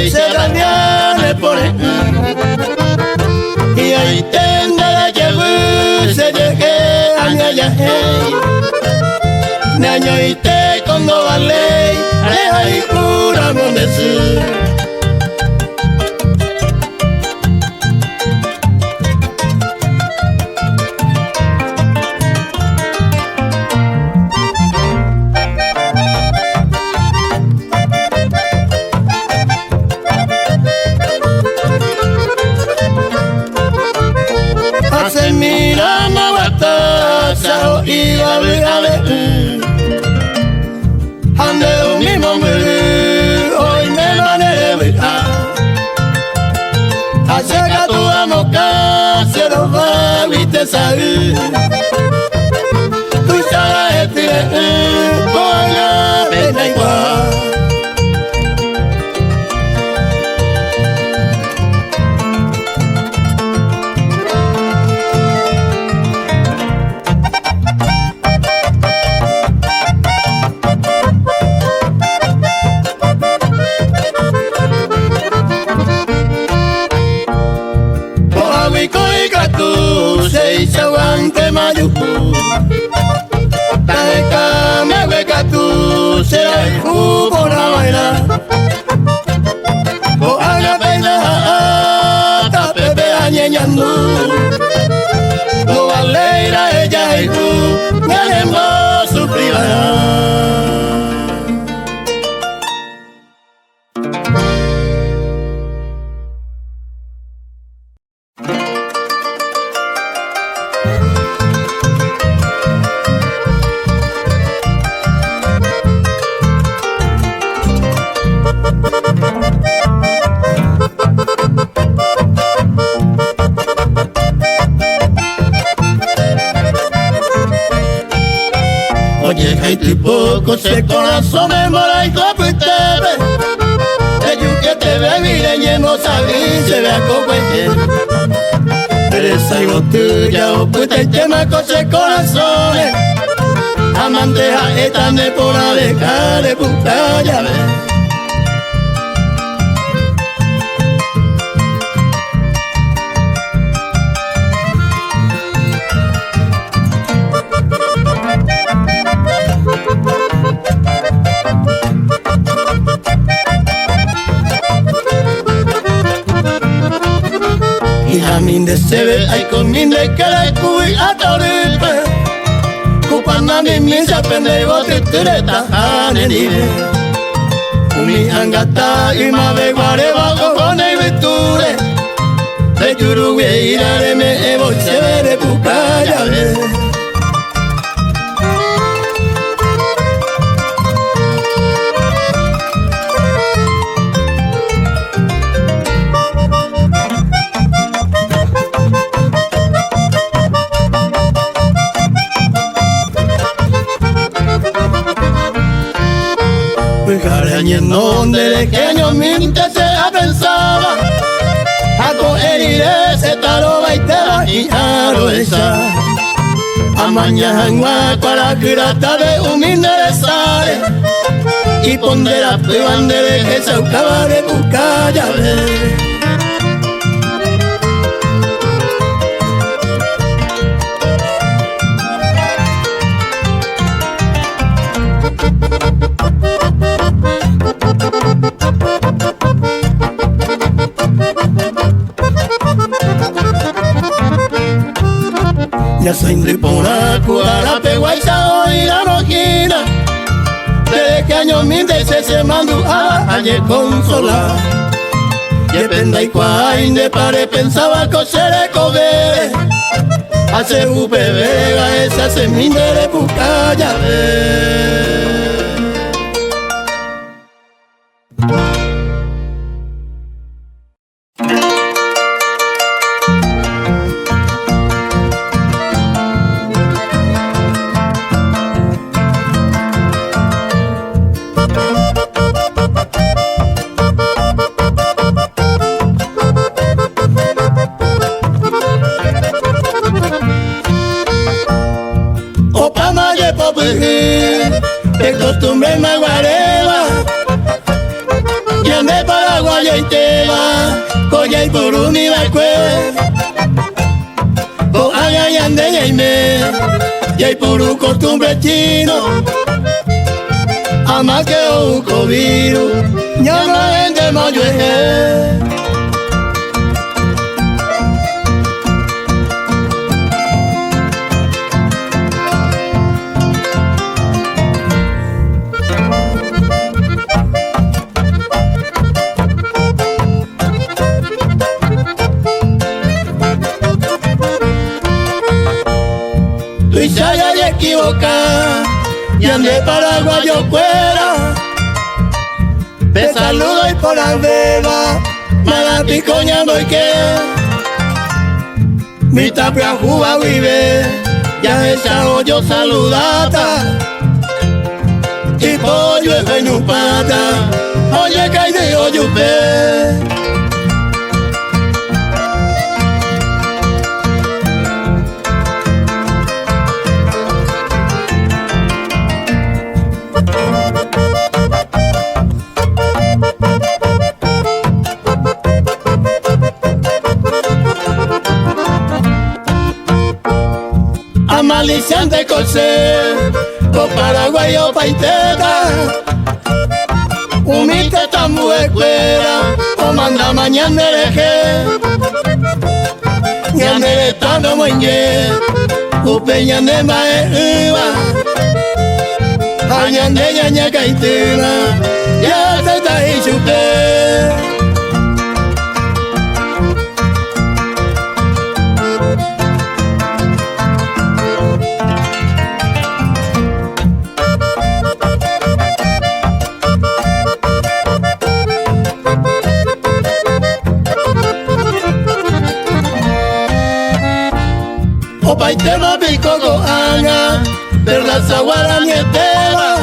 y se rañane por él. Y ahí tenda la llave, se llegue a ñaya, ñaño y te cuando vale, ahí pura monesi. Mira mawata sao iba ale ande un mismo me hoy me manere acerca tu amoca se lo va viste salir tu sabes con la pena igual. Aguante mayuku, taeka me hueca tú, será el jugo la vaina. O haga pena, tapepe añeñando, o aleira ella y tú, me alemo su privada. Oye, hay tipo se corazón me mora y copo y te ve. Ellos que te ve, mire, y no sabí, se ve a cope. Eres algo tuya, o puta y tema cose corazones. Amanteja esta de por la deja de puta, ya ves. Minde se ve ay con minde que le cuy a toripe Kupana mi minsa pende bote tireta hanenire Umi angata ima ve guareba o kone viture Te yuru we irare me evo se ve de pukaya ve en donde de pequeño minte se pensaba a coger iré se taroba y te va y aro esa a mañana para que la tarde un interesare y pondera bandere que se acaba de buscar ya ver. Ya se indripona, cubara, peguaisa, y la rojina. Desde que años minte se mandó a ayer consolar. Y penda y cuain de pare pensaba coser cover. Hace un bebé, esa se minde de buscar ya ver. Paraguay y tema, coya y porumi bakwe. Bo aya yande yaime, y puru costumbre chino. Ama que uko viru, llama en de mayoje. Luisa ya de equivocar, y ande paraguayo fuera. Te saludo y por la beba, mala picoñando y que. Mi tapia juba vive, ya esa hoyo saludata. Y pollo es en un pata, oye que hay de hoyo usted. Maliciante Corsé, o Paraguay o Paiteta, humilde tambu escuela, o manda mañana eje, ñande estando moñe, upe ñande maeva, añande ñaña caitena, ya se está y chupé. Paitema pico goana, verdad saguara nietera.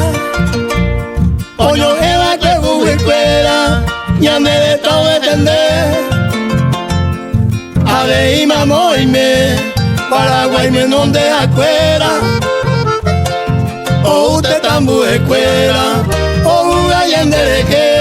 Oyo eva que buguicuera, ñande de todo entender. Ave y mamoime, Paraguay me non de acuera. O usted tambu escuela, o ugayende de que.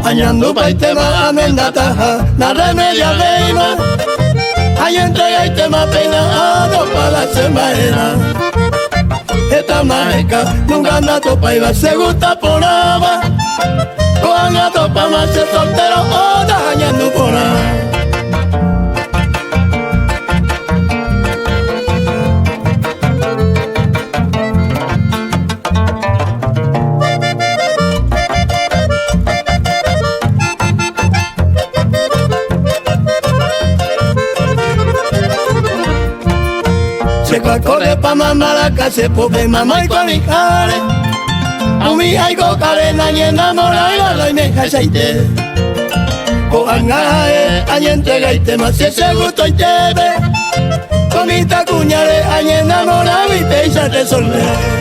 Añando pa' tema amendataja, la remedia veima. Hay entrega y tema peinado pa' la semana. Esta mágica nunca anda topa y va se gusta por nada. O anda topa más se soltero o dañando por nada. Corre pa' mamá la casa, pobre mamá y con mi care. A mí hay cocare, nadie enamora y la doy me cachaite. O angae, añe entrega y tema, si ese gusto y te ve. Con mi tacuñare, añe enamora y te hice resolver.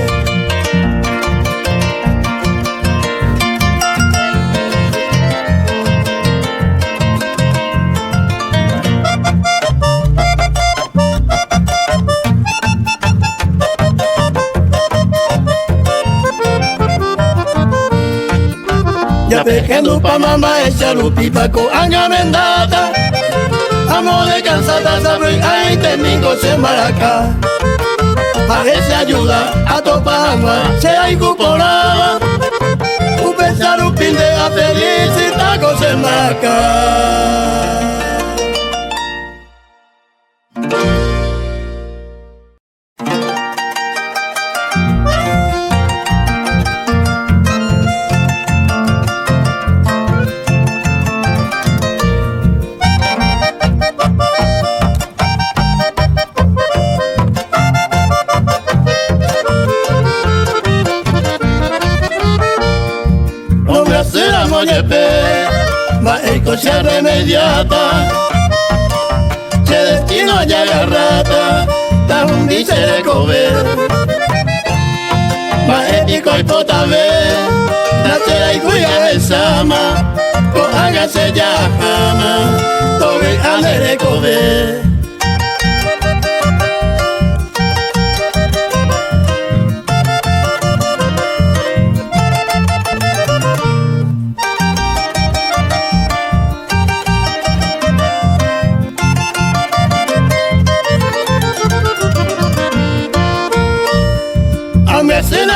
Ya pejendo pa' mamá esa lupipa con aña mendata. Amo de cansada sabe ahí termino se maraca. A ese ayuda a topa agua se hay cuporaba. Un pensar un pin de a felicita con se maraca. Ma el coche remediata, se tahundi se kobe maeti koi potabe natera ikuya esama ko aga se jahama tobe andere kobe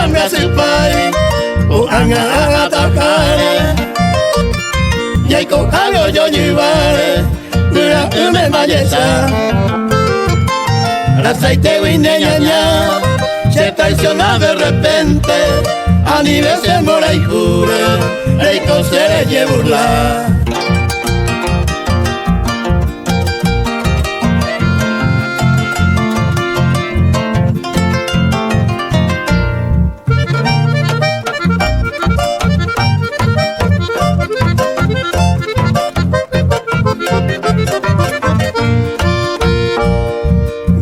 me hace pai o anga atakare y con algo yo llevaré dura me mayesa el aceite wine ñaña se traiciona de repente a nivel se mora y jure rico se le lleva burlar.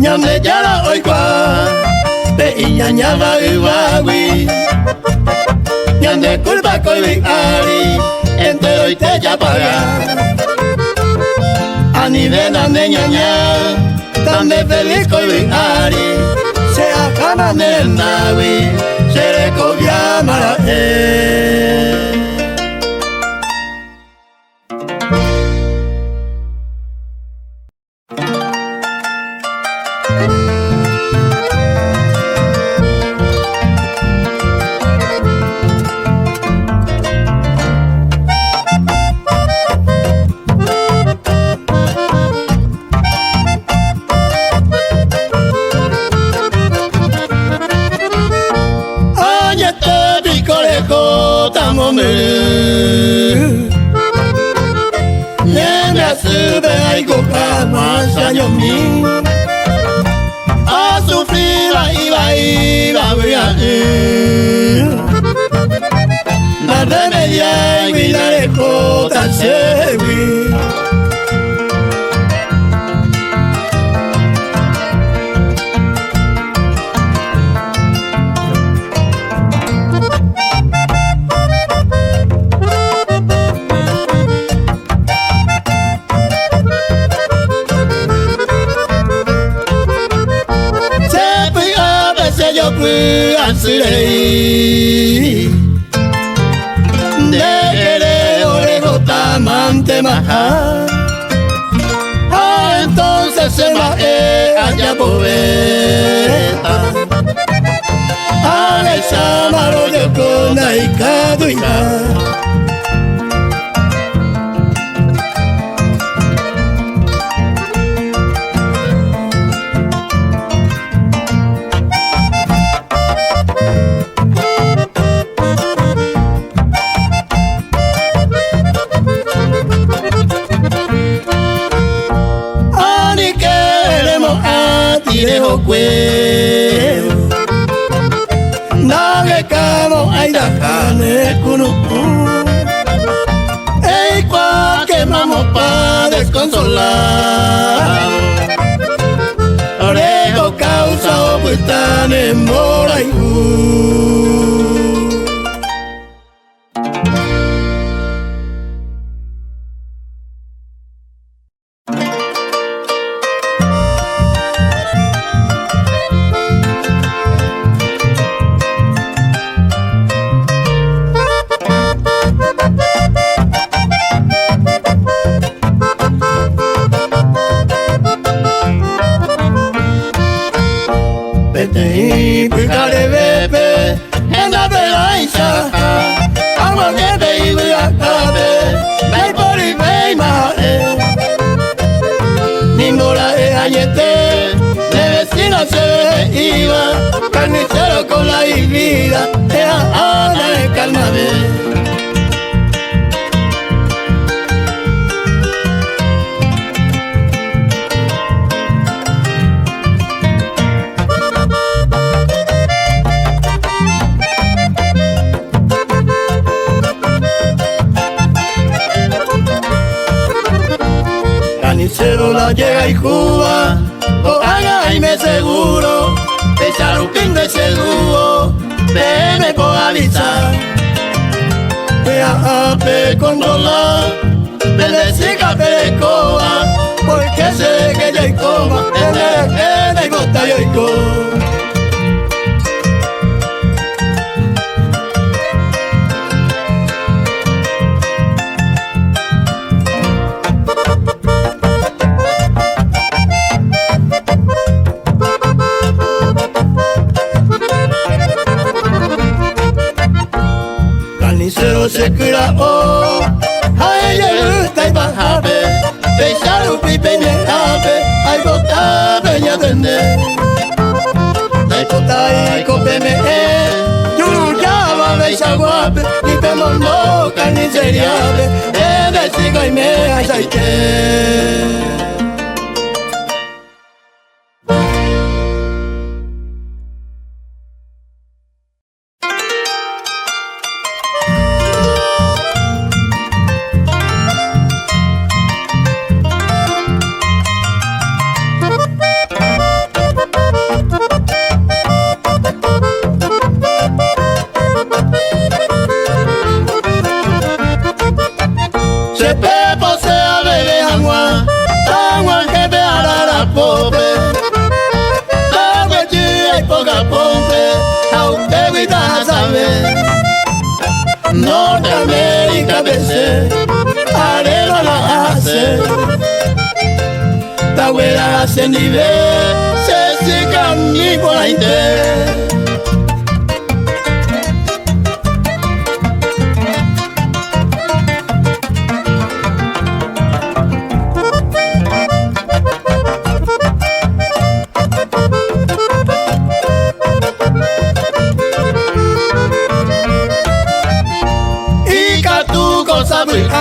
Ñame yara oikwa pe iñaña va uwawi ñande culpa koi ari entero y te ya paga a nivel ande ñaña tan de feliz koi ari se acaba del nawi se recobia mara a sufrir iba la remedia y cuidaré tan segui de querer orejo tamante maja entonces se va allá poeta a esa mano de cona y caduina. Dejo cuero navegamos ay da cane kunu ey kwa quemamos pa desconsolar orejo causa ocultan en mora y y picare bebe en la belaisa agua que te iba a caber me por y me mae ni mora de añete de vecino se iba carnicero con la vida era ana de calma Carnicero la llega y Cuba, Haga y me seguro, echar un pin de seguro, me puedo avisar. Pe con dólar, bendecica pecoa, porque sé que ya hay coma, en el gota yo y carnicero se clavó, a ella le gusta y bajabe, echar un pipe y me jabe, ay gota peña tende, ay gota y copeme, yo ya va a bechar guape, y pemos no carnicería, me sigo y me aceite. Se pepo se bebe agua, agua que me hará la pobre. Agua chía y poca pompe, aunque cuida a saber. Norteamérica besé, arena la hace. La güera hace nivel, se siga ni por la inter.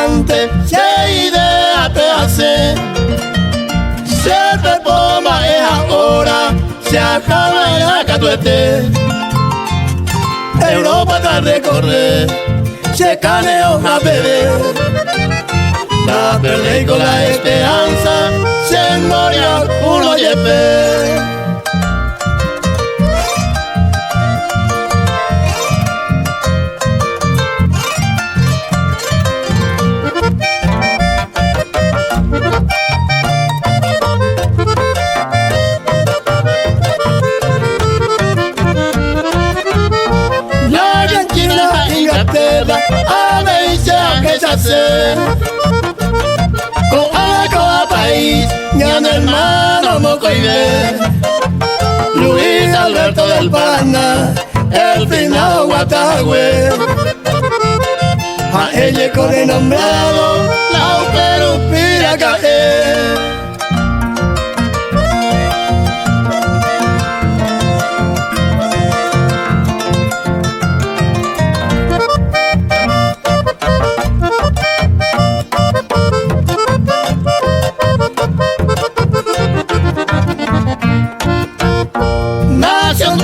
Antes, se idea te hace, se te poma es ahora, se acaba la catuete. Europa te recorre, se caneo a beber, la perdí con la esperanza, se moría uno yepe. A veces que se hace con algo país, ya no hermano moco y ve Luis Alberto del Paraná, el finado Guatagüe, a ella con el nombrado la Perupira cae.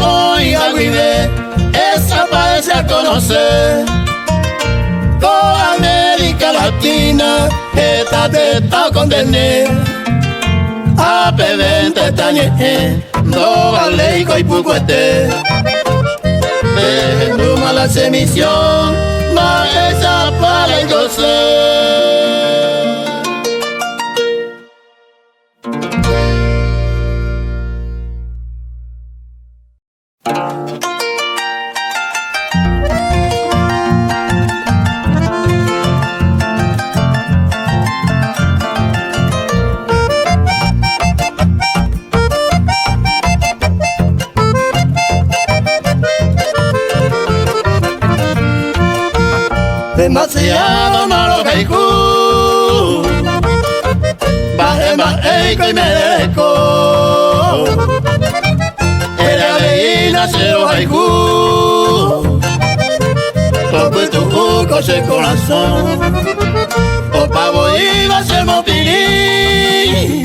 Hoy al vive, esa parece a conocer toda América Latina, esta te está condené a P20 tañe, no vale y pucuete, me la semisión, ma esa para el goce. Demasiado malo haiku, baje más eco y me dejo. Era leína cero haiku, rompe tu coche corazón. O pavo iba a ser mopiri,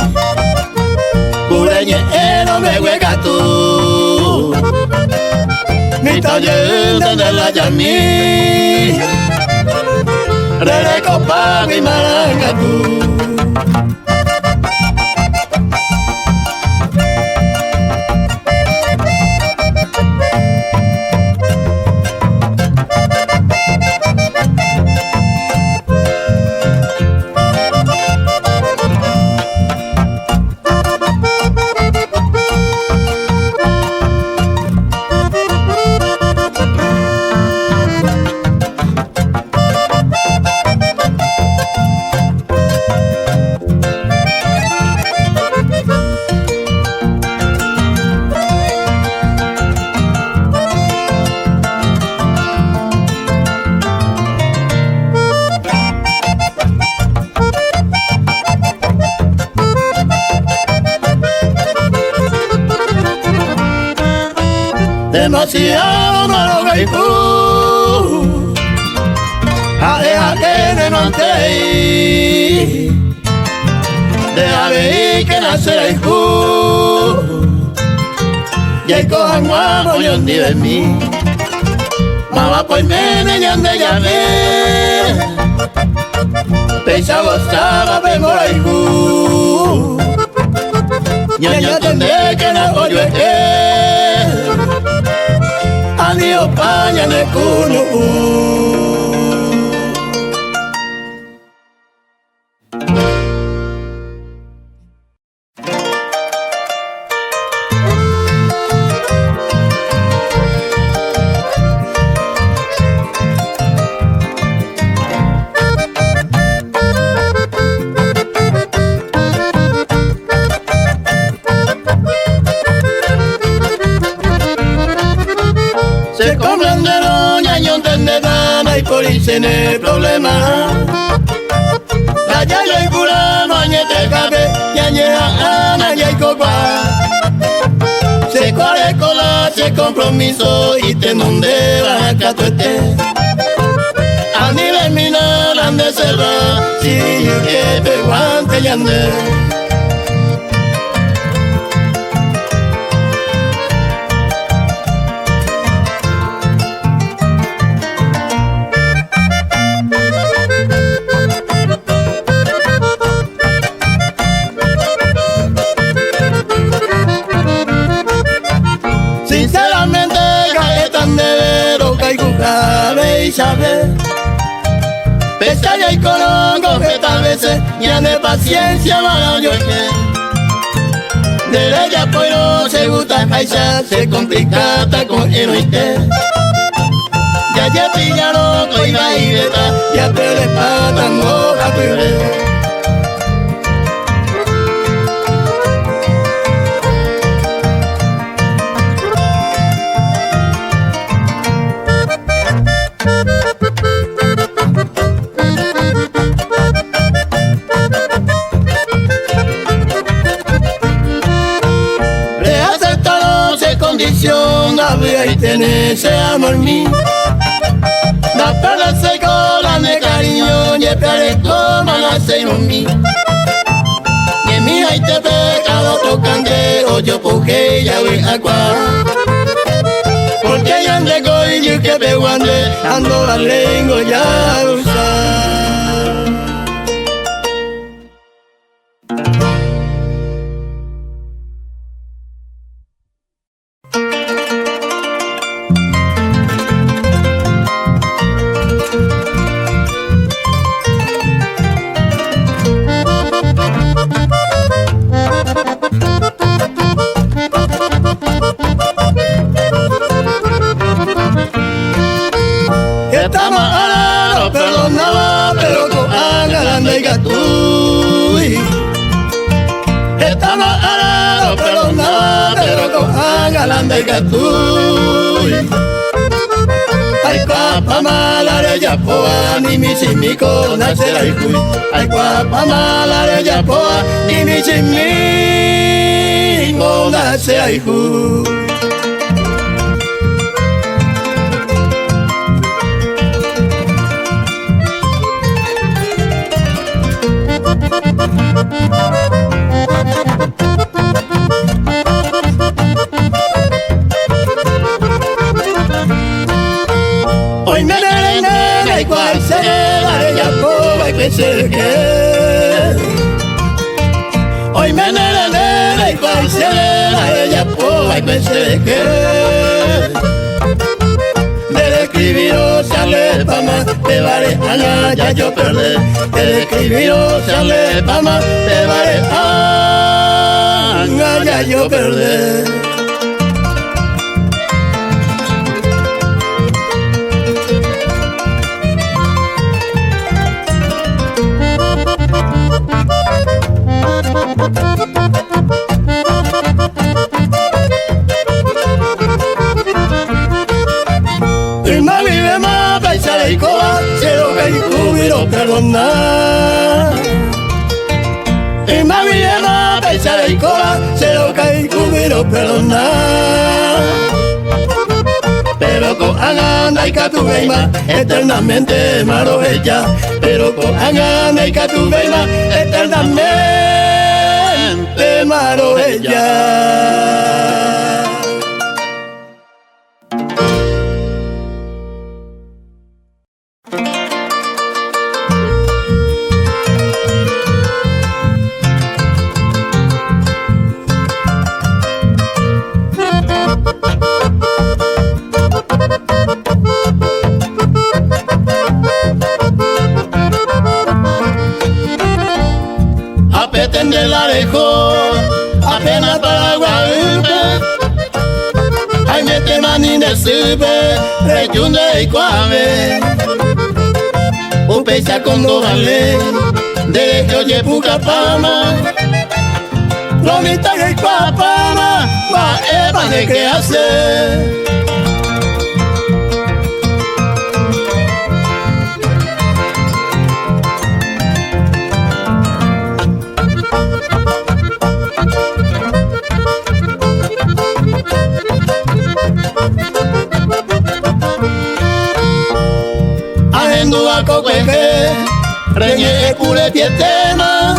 cureñe no me hueca tú. Mi taller de la yamí, Rere copa mi maracatú. demasiado malo gaiku Aleja que ne mantei Deja ver que nace gaiku Y cojan guapo y un día en mí Mama pues me neñan ya ve Pesa gozaba por gaiku Ñaña tende que na oyo Adiós paña de cuno Se comprenderán, ñaño entenderán, hay por irse en el problema. La yaya y cura, mañete cabe, ñañea, ana, y copa. Se cuare cola, se compromiso, y te donde vas a catuete. A nivel minal, ande selva, si yo que te guante y ande. Sinceramente, cae tan de veros, caigo cabe y sabe. Pese a y conozco que tal veces ya de paciencia mala yo que. De ella pues no se gusta paisa, se complica con el oíste. Ya pillaron con la idiota, ya te le patan boca pure. Habría y tener ese amor mío. La perla se cola de cariño y esperé como la se en mí. Y en mi hay te pecado tocante o yo porque ya voy a cuar. Porque ya ande y yo que pego ando la lengua ya a usar. Estamos hablando, perdonaba, pero con Ana y Gatuy. Estamos hablando, perdonaba, pero con Ana y Gatuy. Ay, guapa mala de Yapoa, ni mi chimico nace la icuy. Ay, guapa mala de Yapoa, ni mi chimico nace la icuy. Hoy me nena y cual será de Yapoa y pensé que. Hoy me nena y cual será de Yapoa y pensé que. De escribir o sale pa' más, te vale Ana, ya yo perdí. De escribir o sale pa' más, te vale Ana, ya yo perdí. Y coba, se lo que quiero perdonar. Y mami de más pensar y coba, se lo que quiero perdonar. con angana y catuveima, eternamente maro ella. Pero con angana y catuveima, eternamente maro ella. Apetende la dejó, apenas para Guadalupe. Ay, mete mani de sube, reyunde y cuave. Upecha con dojale, de que oye puca pama. Lomita y cuapama, va eva de qué hacer. Agendo a coqueque, reñe el cule pietema.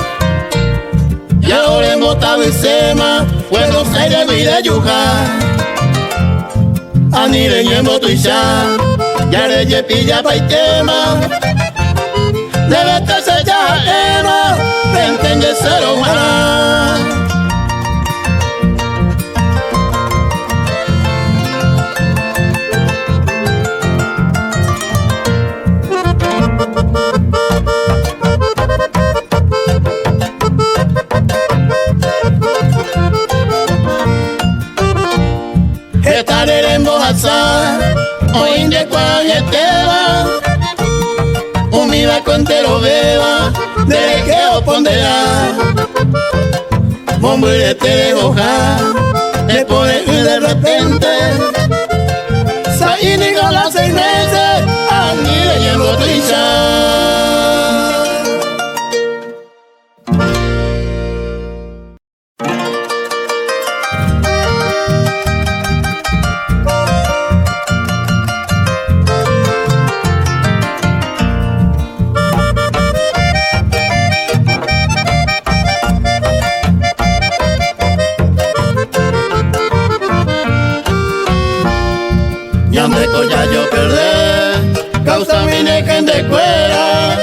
Y ahora en Botavicema, Buenos Aires vida yuja. Ani reñe en Botuisha, ya reñe pilla paitema. Debe estarse ya ema, vente cero guana. Estaré en Bojaza, hoy de cual esteba. Humida con tero beba, de que opondera. Bombuire te de hoja, le pone de repente. Saí ni gala 6 meses, a mí le llevo tuicha. Yamreco ya yo perdé, causa mi nejen de cuera.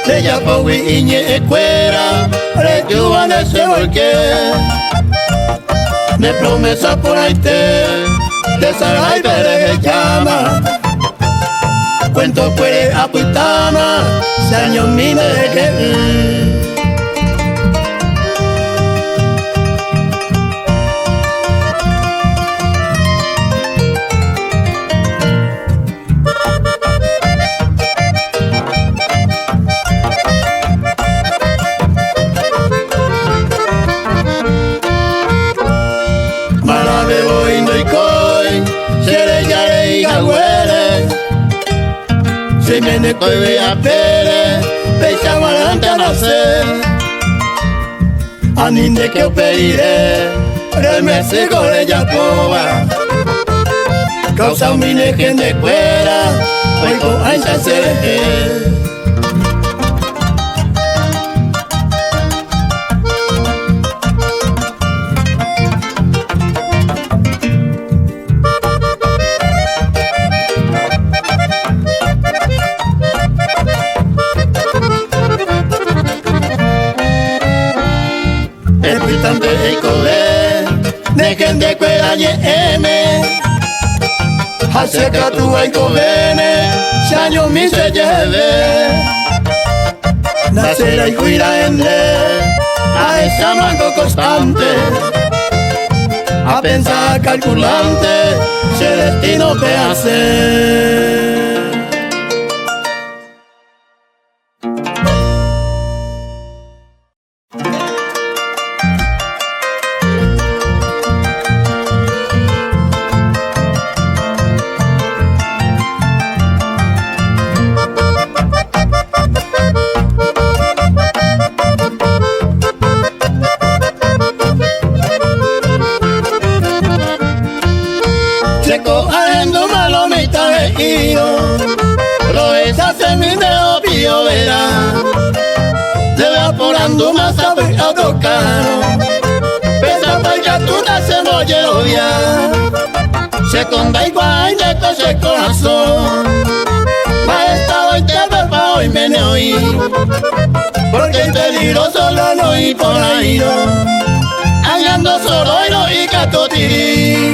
De ya powi iñe cuera, rejuan ese volque. De promesa por ahí de saray pereje llama. Cuento puede apuitama, se años mi nejen. Si me ne coi a pere, pecha guarante a nacer. Aninde que operire, remese gore ya poba. Causa un minejen de cuera, hoy con ancha se. Dejen de cuera y acerca tu hay covene, si año mi se lleve. Nacerá y cuida en a esa mango constante, a pensar calculante, se destino te hace. Seco arendo mal cuando más sabe a tocar. Pesa para tu se molle obvia. Se conda igual de todo el corazón. Maestra hoy te verba hoy me oí. Porque es peligroso lo no y por ahí no. Andando solo y no y catotiri.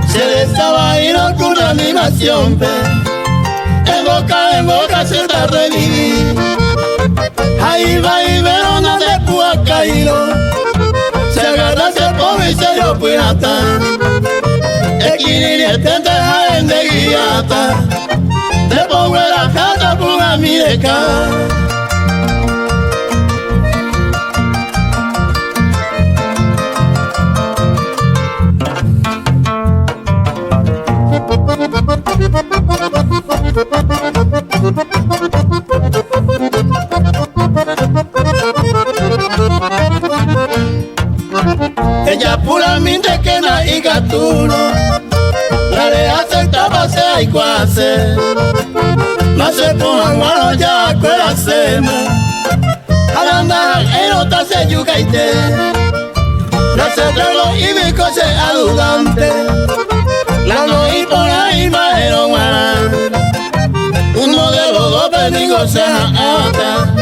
Se le estaba yendo con la animación, en boca se está revivir. Ahí va y Verona de Puacaíno, se agarra ese pobre y se dio pirata. Equilibrio te deja en de guiata, te pongo la jata por a mi de acá. Ella puramente que na y gatuno, la de aceptaba se hay cuase, no se pongan guaro ya cuela sema, alanda el otra se yucaite, la se trelo y mi coche adudante, la no y por ahí majero guara, uno de los dos benigos se ata,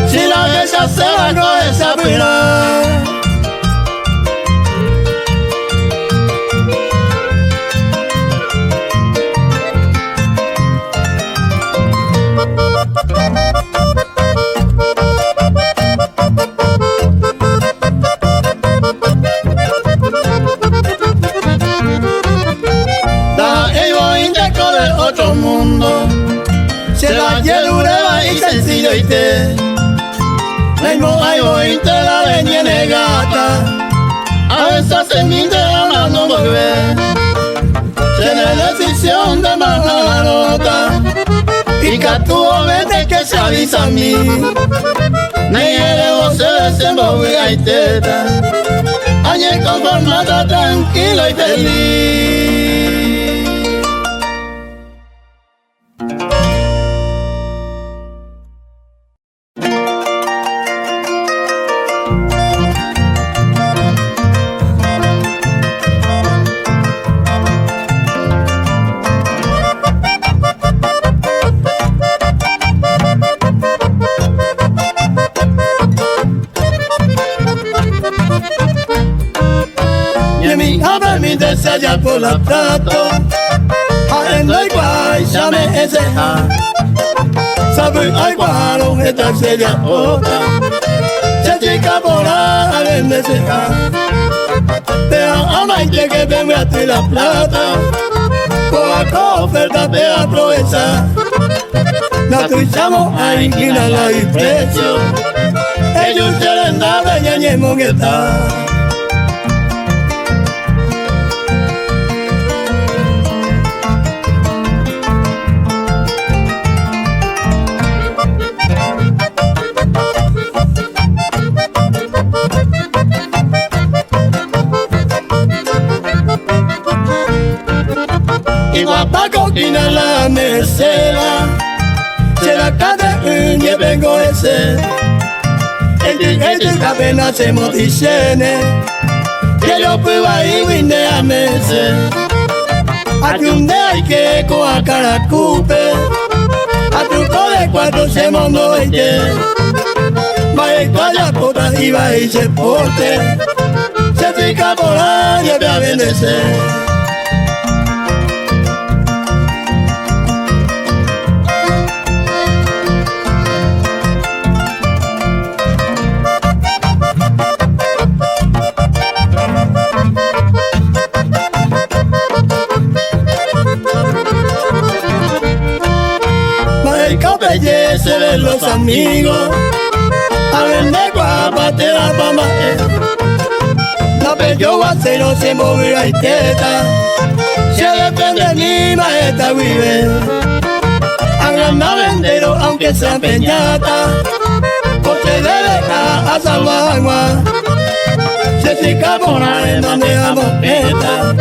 si la mesa se va con esa pila. Otro mundo, se la yelureba y sencillo y te Raimo ay te la venía negata, a veces se minte la mano volver, tiene decisión de mandar la nota, y que tú vete que se avisa a mí, ni el voz se desenvolve y teta, añe conformada tranquilo y feliz. Se allá por la plato, arendo igual, llame ese ja, sabe igual, esta se ya otra, se chica por la arendo ese ja, te ama y que venga a ti la plata, con la oferta te aprovecha, la tuchamos a inclinar la disprecio, ellos quieren darle ñeñemo que está. Y guapa coquina la mesera, se la cade un y vengo ese. El DJ apenas se moticiene, que yo puedo ir y a meses. Aquí un día hay que coa caracupe, a truco de cuatro se mondo y que. Va y toalla cota y va y se porte, se pica por ahí y a bendecer. Se ven los amigos, a ver de guapa te la pamba, yo acero se moverá y teta. Se depende de mi maestra vive. Agranda vendero aunque sea peñata. Coche de beca a San Juan. Se chica mona en donde amo peta.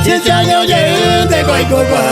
Si se año llegué de Guaycopa.